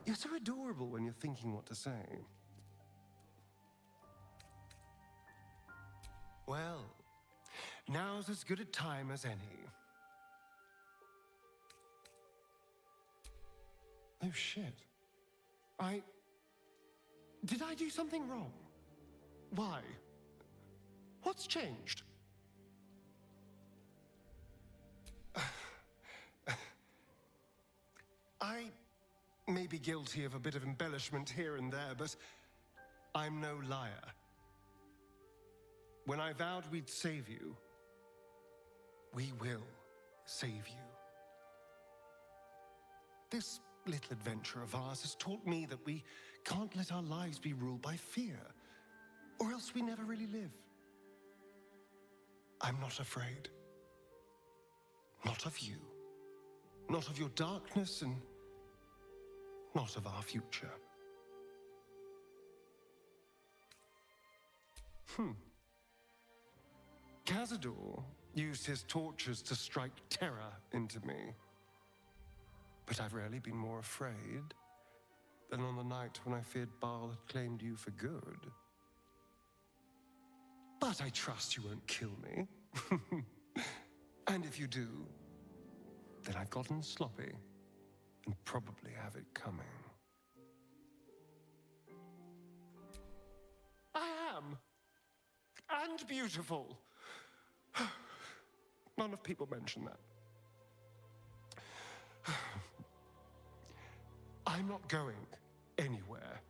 You're so adorable when you're thinking what to say. Well, now's as good a time as any. Oh, shit. Did I do something wrong? Why? What's changed? I may be guilty of a bit of embellishment here and there, but I'm no liar. When I vowed we'd save you, we will save you. This little adventure of ours has taught me that we can't let our lives be ruled by fear, or else we never really live. I'm not afraid. Not of you. Not of your darkness, and not of our future. Cazador used his tortures to strike terror into me. But I've rarely been more afraid than on the night when I feared Bhaal had claimed you for good. But I trust you won't kill me. And if you do, then I've gotten sloppy and probably have it coming. I am. And beautiful. Not enough people mention that. I'm not going anywhere.